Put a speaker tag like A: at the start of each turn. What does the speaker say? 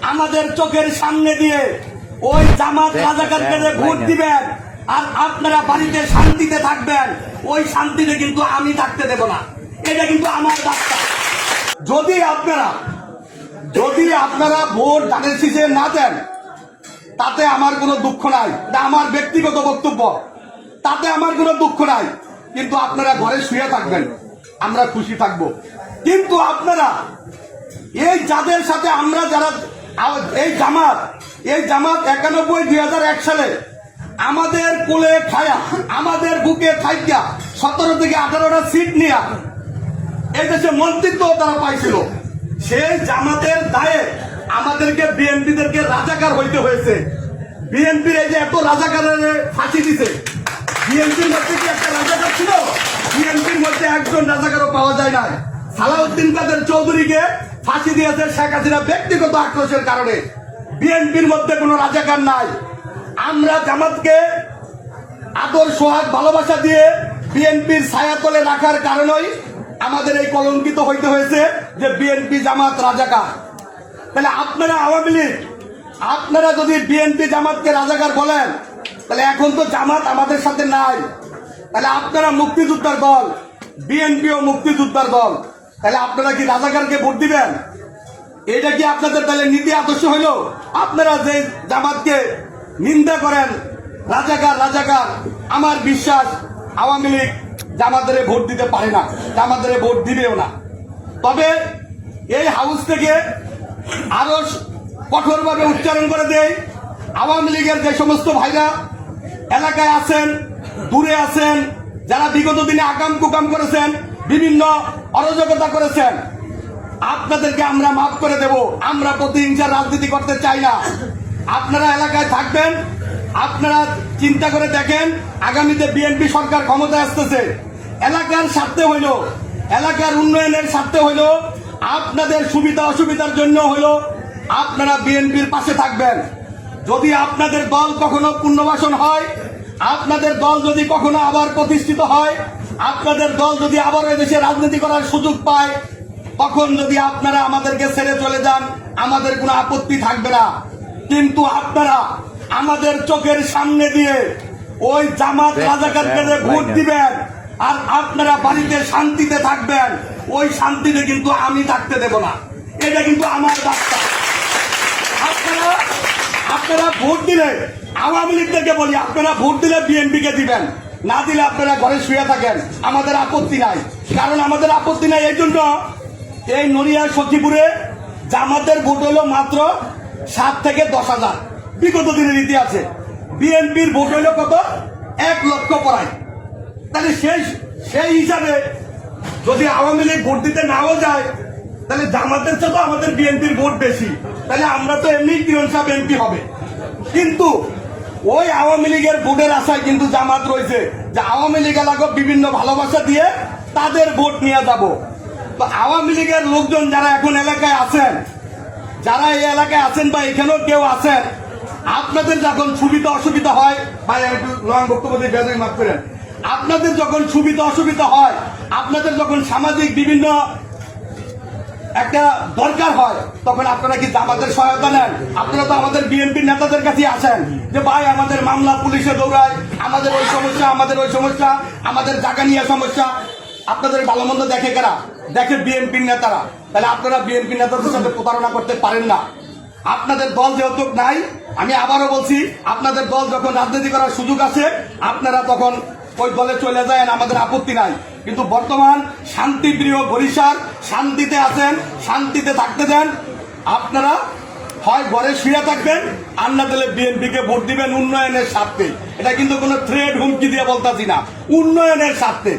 A: আমাদের চোখের সামনে দিয়ে ওই জামাত রাজাকারকে ভোট দিবেন আর আপনারা বাড়িতে শান্তিতে থাকবেন, ওই শান্তিতে কিন্তু আমি থাকতে দেব না। এটা কিন্তু আমার রাস্তা। যদি আপনারা ভোট ধানের শীষে না দেন তাতে আমার কোনো দুঃখ নাই, এটা আমার ব্যক্তিগত বক্তব্য, তাতে আমার কোনো দুঃখ নাই। কিন্তু আপনারা ঘরে শুয়ে থাকবেন, আমরা খুশি থাকবো। কিন্তু আপনারা এই যাদের সাথে আমরা যারা এই জামাত 91-2001 সালে আমাদের কোলে খায়া আমাদের বুকে থাইকা 17 থেকে 18টা সিট নিয়ে এই দেশে মন্ত্রিত্ব তারা পাইছিল, সেই জামাতের দায়ে আমাদেরকে বিএনপিদেরকে রাজাকার হইতে হয়েছে। বিএনপির এই যে এত রাজাকারের ফাঁসি দিছে, বিএনপির মধ্যে কি একটা রাজাকার ছিল? বিএনপির মধ্যে একজন রাজাকারও পাওয়া যায় না। সালাউদ্দিন কাদের চৌধুরীকে ফাঁসি দিয়েছে শেখ হাসিনা ব্যক্তিগত আক্রোশের কারণে। বিএনপির মধ্যে কোনো রাজাকার নাই। আমরা জামাতকে আদর সোহাগ ভালোবাসা দিয়ে বিএনপির ছায়াতলে রাখার কারণেই আমাদের এই কলঙ্কিত হইতে হয়েছে যে বিএনপি জামাত রাজাকার। তাহলে আপনারা আওয়ামী লীগ, আপনারা যদি বিএনপি জামাতকে রাজাকার বলেন, তাহলে এখন তো জামাত আমাদের সাথে নাই, তাহলে আপনারা মুক্তিযোদ্ধার দল, বিএনপিও মুক্তিযোদ্ধার দল, তাহলে আপনারা কি রাজাকারকে ভোট দিবেন? এটা কি আপনাদের তাহলে নীতি আদর্শ হইল? আপনারা যে জামাতকে নিন্দা করেন রাজাকার, আমার বিশ্বাস আওয়ামী লীগ জামাতের ভোট দিতে পারে না, জামাতের ভোট দিবেও না। তবে এই হাউস থেকে আরো কঠোরভাবে উচ্চারণ করে দেয়, আওয়ামী লীগের যে সমস্ত ভাইরা এলাকায় আছেন, দূরে আছেন, যারা বিগত দিনে আকাম কুকাম করেছেন, বিভিন্ন অরাজকতা করেছেন, আপনাদেরকে আমরা মাফ করে দেব। আমরা প্রতিহিংসার রাজনীতি করতে চাই না। আপনারা এলাকায় থাকবেন, আপনারা চিন্তা করে দেখেন আগামীতে বিএনপি সরকার ক্ষমতায় আসতেছে, এলাকার স্বার্থে হইল, এলাকার উন্নয়নের স্বার্থে হইল, আপনাদের সুবিধা অসুবিধার জন্য হইল আপনারা বিএনপির পাশে থাকবেন। যদি আপনাদের দল কখনো পুনর্বাসন হয়, আপনাদের দল যদি কখনো আবার প্রতিষ্ঠিত হয়, আপনাদের দল যদি আবার এদেশে রাজনীতি করার সুযোগ পায়, তখন যদি আপনারা আমাদেরকে ছেড়ে চলে যান, আমাদের কোনো আপত্তি থাকবে না। কিন্তু আপনারা আমাদের চোখের সামনে দিয়ে ওই জামাত রাজাকারকে ভোট দিবেন আর আপনারা বাড়িতে শান্তিতে থাকবেন, ওই শান্তিতে কিন্তু আমি থাকতে দেব না। এটা কিন্তু আমার রাস্তা। আপনারা ভোট দিলে, আওয়ামী লীগদেরকে বলি, আপনারা ভোট দিলে বিএনপিকে দিবেন, না দিলে আপনারা ঘরে শুয়ে থাকেন, আমাদের আপত্তি নাই। কারণ আমাদের আপত্তি নাই এই জন্য, এই নড়িয়া সখীপুরে জামাতের ভোট হলো মাত্র 7 থেকে 10,000 বিগত দিনের ইতিহাসে। বিএনপির ভোট হইল কত? 1 লক্ষ পড়ায়। তাহলে সেই হিসাবে যদি আওয়ামী লীগ ভোট দিতে নাও যায়, তাহলে জামাতের চেয়ে তো আমাদের বিএনপির ভোট বেশি, তাহলে আমরা তো এমনি কিরণ সাহেব এমপি হবে। কিন্তু ওই আওয়ামী লীগের ভোটের আশায় কিন্তু জামাত রয়েছে যে আওয়ামী লীগ এলাকা বিভিন্ন ভালোবাসা দিয়ে তাদের ভোট নিয়ে যাব। তো আওয়ামী লীগের লোকজন যারা এখন এলাকায় আছেন, যারা এই এলাকায় আছেন বা এখানেও কেউ আছেন, আপনাদের যখন সুবিধা অসুবিধা হয়, ভাই একটু লং বক্তব্য দিয়ে বেজায় মাফ করেন, আপনাদের যখন সুবিধা অসুবিধা হয়, আপনাদের যখন সামাজিক বিভিন্ন একটা দরকার হয়, তখন আপনারা কি জামাতের সহায়তা নেন? আপনারা তো আমাদের বিএনপির নেতাদের কাছে আসেন যে ভাই আমাদের মামলা পুলিশে দৌড়ায়, আমাদের ওই সমস্যা, আমাদের ওই সমস্যা, আমাদের জায়গা নিয়ে সমস্যা। আপনাদের ভালো মন্দ দেখে কারা? দেখে বিএনপির নেতারা। তাহলে আপনারা বিএনপি নেতাদের সাথে প্রতারণা করতে পারেন না। আপনাদের দল যেহেতু নাই, আমি আবারও বলছি, আপনাদের দল যখন রাজনীতি করার সুযোগ আছে, আপনারা তখন ওই দলে চলে যায়, আমাদের আপত্তি নাই। কিন্তু বর্তমান শান্তিপ্রিয় বরিশাল শান্তিতে আছেন, শান্তিতে থাকতে দেন। আপনারা হয় ঘরে শুয়ে থাকবেন, আর না দিলে বিএনপিকে ভোট দিবেন উন্নয়নের স্বার্থে। এটা কিন্তু কোনো থ্রেড হুমকি দিয়ে বলতেছি না, উন্নয়নের স্বার্থে।